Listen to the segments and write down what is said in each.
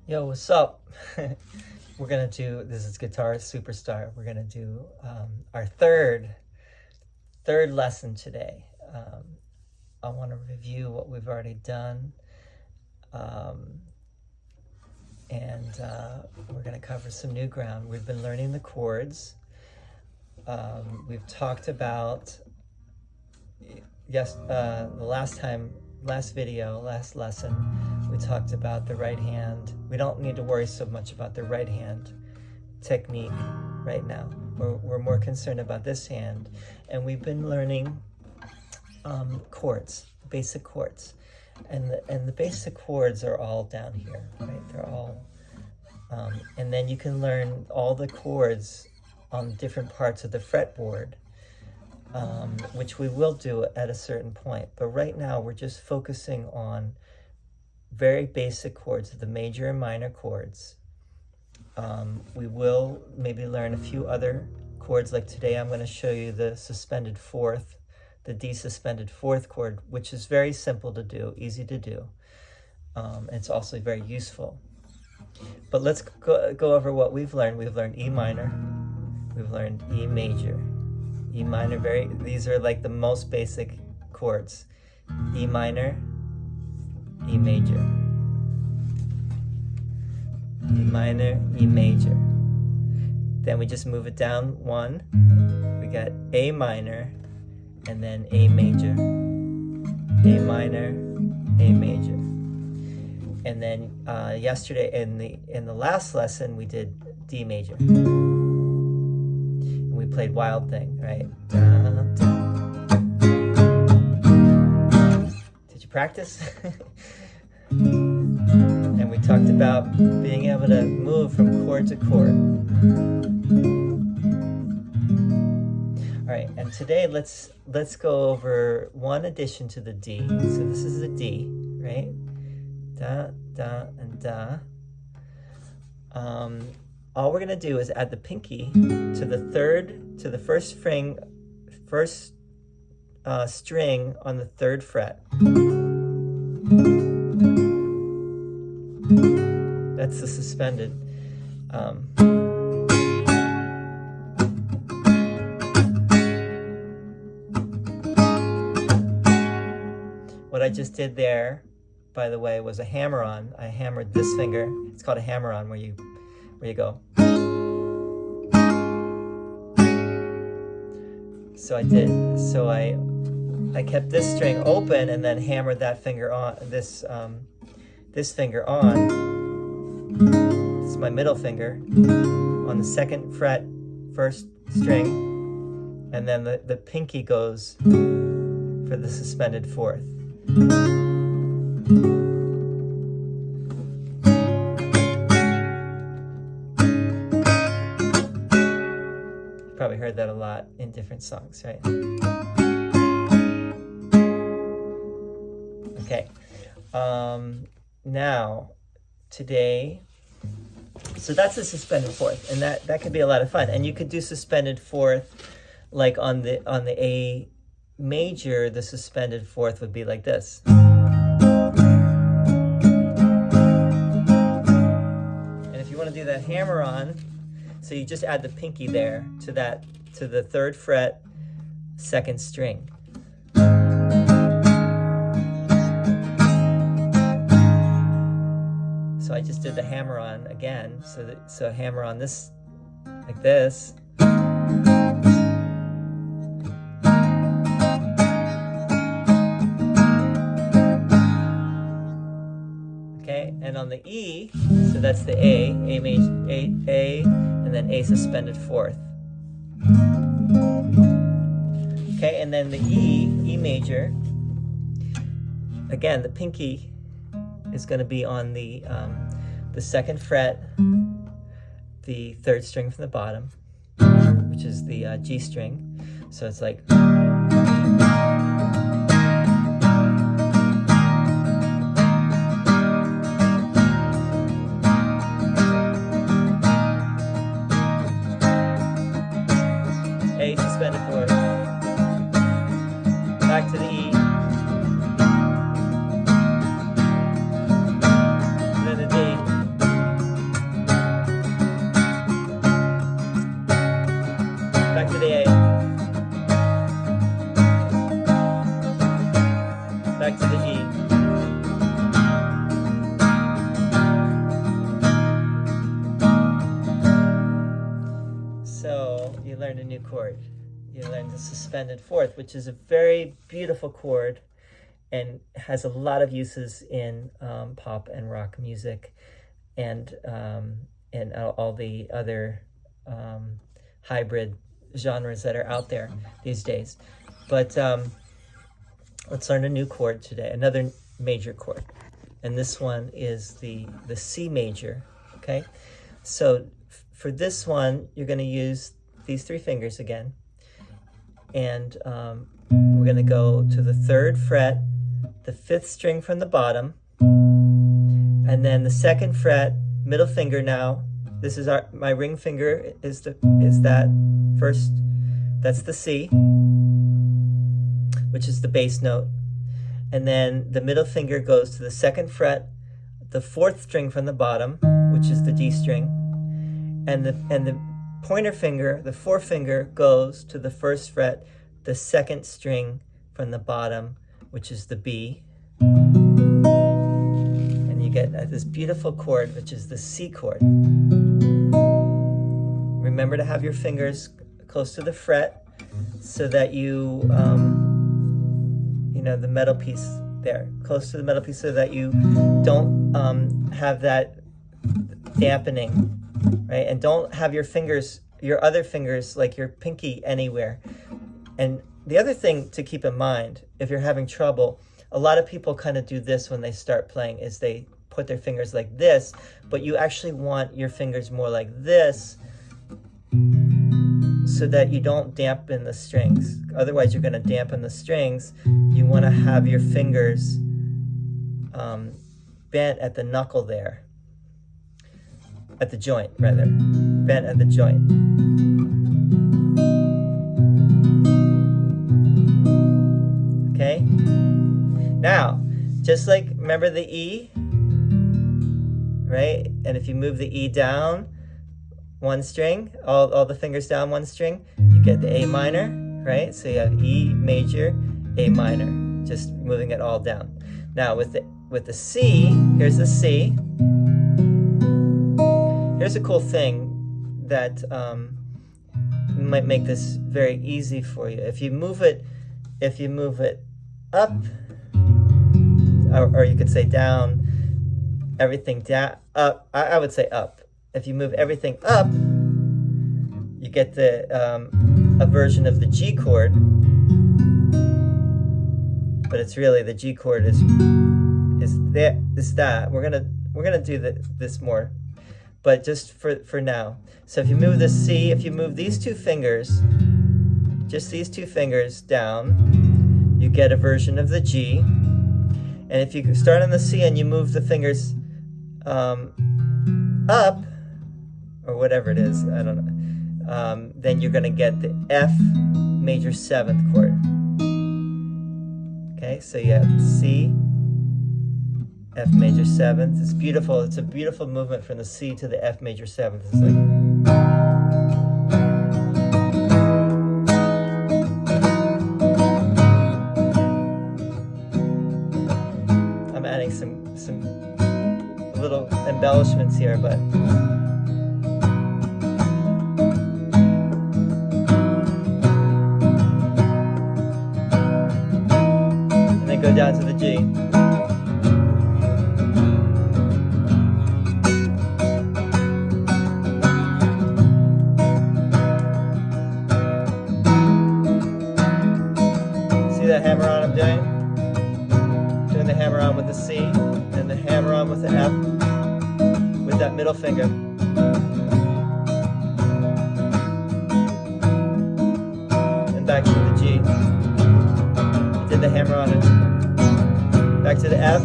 Yo, what's up? We're gonna do, this is Guitar Superstar. We're gonna do our third lesson today. I want to review what we've already done, and we're gonna cover some new ground. We've been learning the chords. We've talked about, the last lesson, we talked about the right hand. We don't need to worry so much about the right hand technique right now. We're more concerned about this hand. And we've been learning chords, basic chords. And the basic chords are all down here, right? They're all, and then you can learn all the chords on different parts of the fretboard, which we will do at a certain point. But right now we're just focusing on very basic chords, the major and minor chords. We will maybe learn a few other chords, like today I'm going to show you the suspended fourth, the D suspended fourth chord, which is very simple to do, easy to do. And it's also very useful. But let's go over what we've learned. We've learned E minor, we've learned E major, E minor, these are like the most basic chords. E minor, E major, E minor, E major. Then we just move it down one. We got A minor, and then A major, A minor, A major. And then yesterday in the last lesson we did D major. And we played Wild Thing, right? Dun, dun. Did you practice? And we talked about being able to move from chord to chord. All right, and today let's go over one addition to the D. So this is the D, right? Da, da, and da. All we're gonna do is add the pinky to the first string on the third fret. That's the suspended. What I just did there, by the way, was a hammer-on. I hammered this finger. It's called a hammer-on, where you go. So I kept this string open and then hammered that finger on, this finger on. This is my middle finger on the second fret, first string, and then the pinky goes for the suspended fourth. Probably heard that a lot in different songs, right? Okay. Now, today, so that's a suspended fourth, and that could be a lot of fun. And you could do suspended fourth, like on the A major, the suspended fourth would be like this. And if you want to do that hammer on, so you just add the pinky there to the third fret, second string. So I just did the hammer on again. So hammer on this like this. Okay, and on the E, so that's the A major, A, and then A suspended fourth. Okay, and then the E major. Again, the pinky is going to be on the second fret, the third string from the bottom, which is the G string. So it's like. A suspended fourth. Back to the E. Then the D. learned a new chord. You learned the suspended fourth, which is a very beautiful chord and has a lot of uses in pop and rock music, and all the other hybrid genres that are out there these days. But let's learn a new chord today, another major chord. And this one is the C major, okay? So for this one, you're going to use these three fingers again. And we're going to go to the 3rd fret, the 5th string from the bottom, and then the 2nd fret, middle finger now. This is my ring finger is that first, that's the C, which is the bass note. And then the middle finger goes to the 2nd fret, the 4th string from the bottom, which is the D string, and the pointer finger, the forefinger, goes to the 1st fret, the 2nd string from the bottom, which is the B. And you get this beautiful chord, which is the C chord. Remember to have your fingers close to the fret so that you know, the metal piece there, close to the metal piece, so that you don't have that dampening, right? And don't have your fingers, your other fingers, like your pinky, anywhere. And the other thing to keep in mind, if you're having trouble, a lot of people kind of do this when they start playing, is they put their fingers like this, but you actually want your fingers more like this so that you don't dampen the strings. Otherwise, you're going to dampen the strings. You want to have your fingers bent at the knuckle there, at the joint, rather, bent at the joint. Okay? Now, just like, remember the E, right? And if you move the E down one string, all the fingers down one string, you get the A minor, right? So you have E major, A minor, just moving it all down. Now with the C, here's the C. Here's a cool thing that might make this very easy for you. If you move it up, or you could say down, everything down, up. I would say up. If you move everything up, you get a version of the G chord, but it's really the G chord is that. We're gonna do this more, but just for now. So if you move the C, if you move these two fingers, just these two fingers down, you get a version of the G. And if you start on the C and you move the fingers up, or whatever it is, I don't know, then you're going to get the F major 7th chord. Okay, so you have C, F major 7th. It's beautiful. It's a beautiful movement from the C to the F major 7th. It's like... I'm adding some little embellishments here, but... Go down to the G. See that hammer on I'm doing? Doing the hammer on with the C and the hammer on with the F with that middle finger. And back to the G. Did the hammer on it. Back to the F.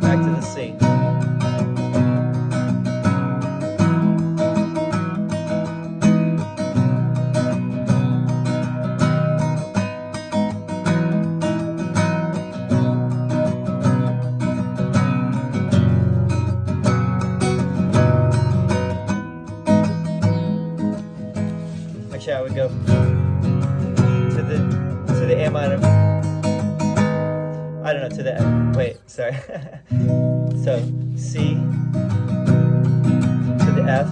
Back to the C. Actually, I would go to the A minor. I don't know. No, to the F. Wait, sorry. So C to the F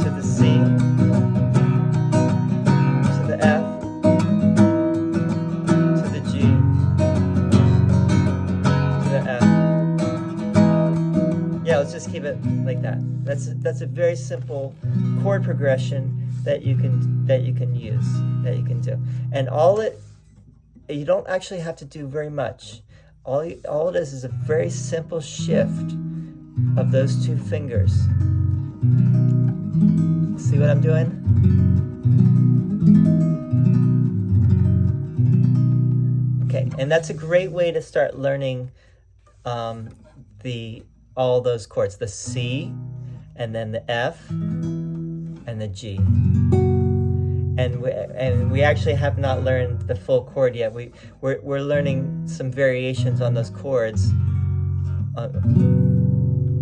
to the C to the F to the G to the F. Yeah, let's just keep it like that. That's a very simple chord progression that you can use, that you can do. And you don't actually have to do very much. All it is a very simple shift of those two fingers. See what I'm doing? Okay, and that's a great way to start learning all those chords, the C, and then the F, and the G. And we actually have not learned the full chord yet. We're learning some variations on those chords,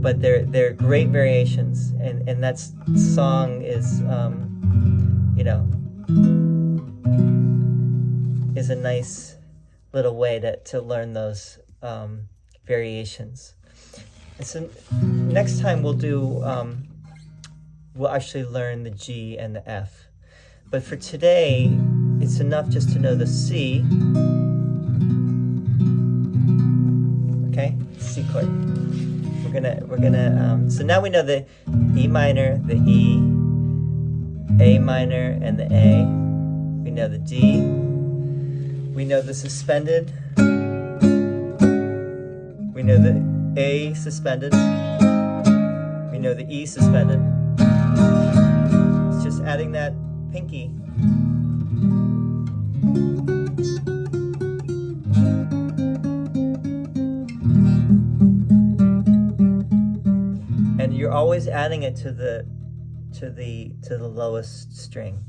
but they're great variations. And that song is is a nice little way to learn those variations. And so next time we'll actually learn the G and the F. But for today, it's enough just to know the C. Okay, C chord. We're gonna. So now we know the E minor, the E, A minor, and the A. We know the D. We know the suspended. We know the A suspended. We know the E suspended. It's just adding that pinky. And you're always adding it to the lowest string,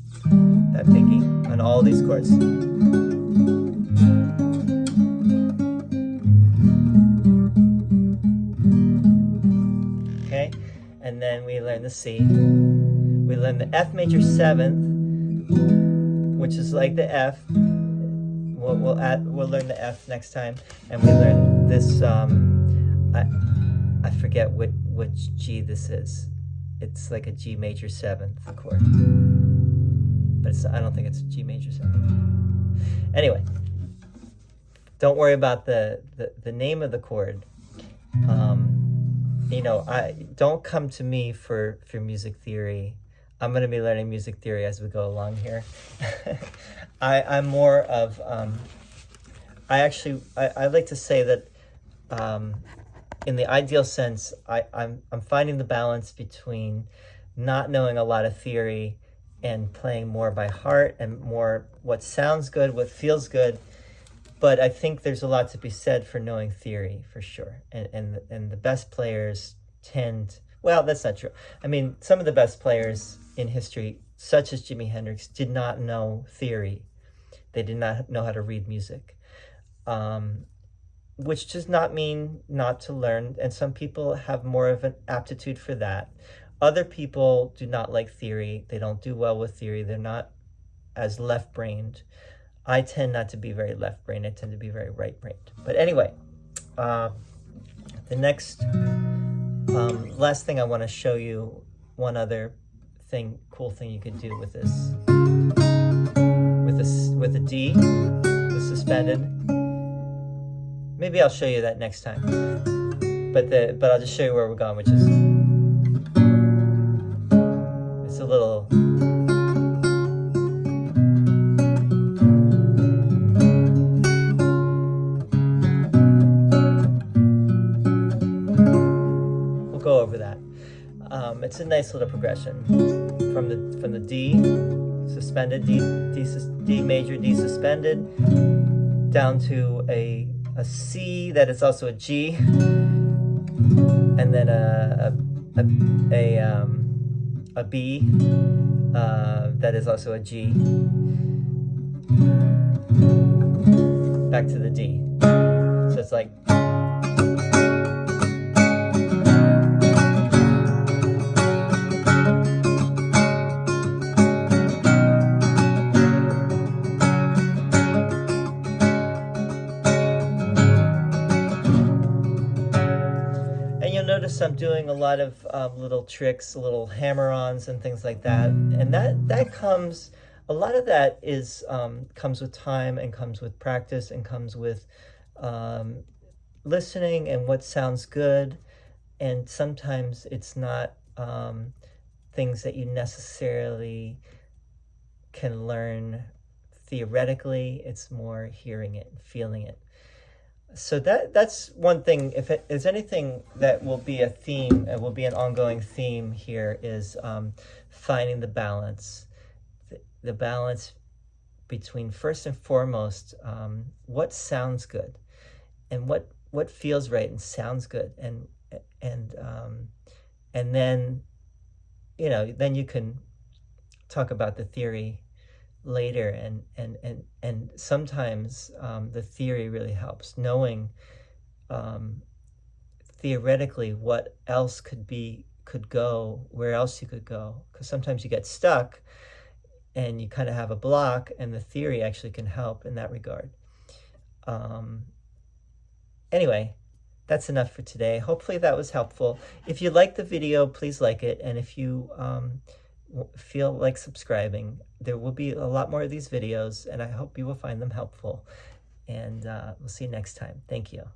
that pinky, on all these chords. Okay, and then we learn the C. We learn the F major 7th, which is like the F. We'll learn the F next time, and we learn this. I forget which G this is. It's like a G major 7th chord, but I don't think it's G major 7th. Anyway, don't worry about the name of the chord. Don't come to me for music theory. I'm going to be learning music theory as we go along here. I'm more of, I like to say that in the ideal sense, I'm finding the balance between not knowing a lot of theory and playing more by heart and more what sounds good, what feels good. But I think there's a lot to be said for knowing theory, for sure. And the best players well, that's not true. I mean, some of the best players in history, such as Jimi Hendrix, did not know theory. They did not know how to read music, which does not mean not to learn. And some people have more of an aptitude for that. Other people do not like theory. They don't do well with theory. They're not as left-brained. I tend not to be very left-brained. I tend to be very right-brained. But anyway, the next, last thing I want to show you, one other cool thing you could do with this, with a D, the suspended. Maybe I'll show you that next time. But I'll just show you where we're going, which is, it's a little. Go over that. It's a nice little progression from the D suspended, D major, D suspended, down to a C that is also a G, and then a B that is also a G, back to the D. So it's like. course, I'm doing a lot of little tricks, little hammer-ons and things like that. And that comes, a lot of that is comes with time and comes with practice and comes with listening and what sounds good. And sometimes it's not things that you necessarily can learn theoretically. It's more hearing it and feeling it. So that's one thing. If it is anything that will be a theme, it will be an ongoing theme here, is finding the balance. The balance between, first and foremost, what sounds good and what feels right and sounds good, and then, you know, then you can talk about the theory later, and sometimes the theory really helps, knowing theoretically what else could go, where else you could go, because sometimes you get stuck and you kind of have a block, and the theory actually can help in that regard. Anyway, that's enough for today. Hopefully that was helpful. If you like the video, please like it, and if you feel like subscribing, there will be a lot more of these videos, and I hope you will find them helpful. And we'll see you next time. Thank you.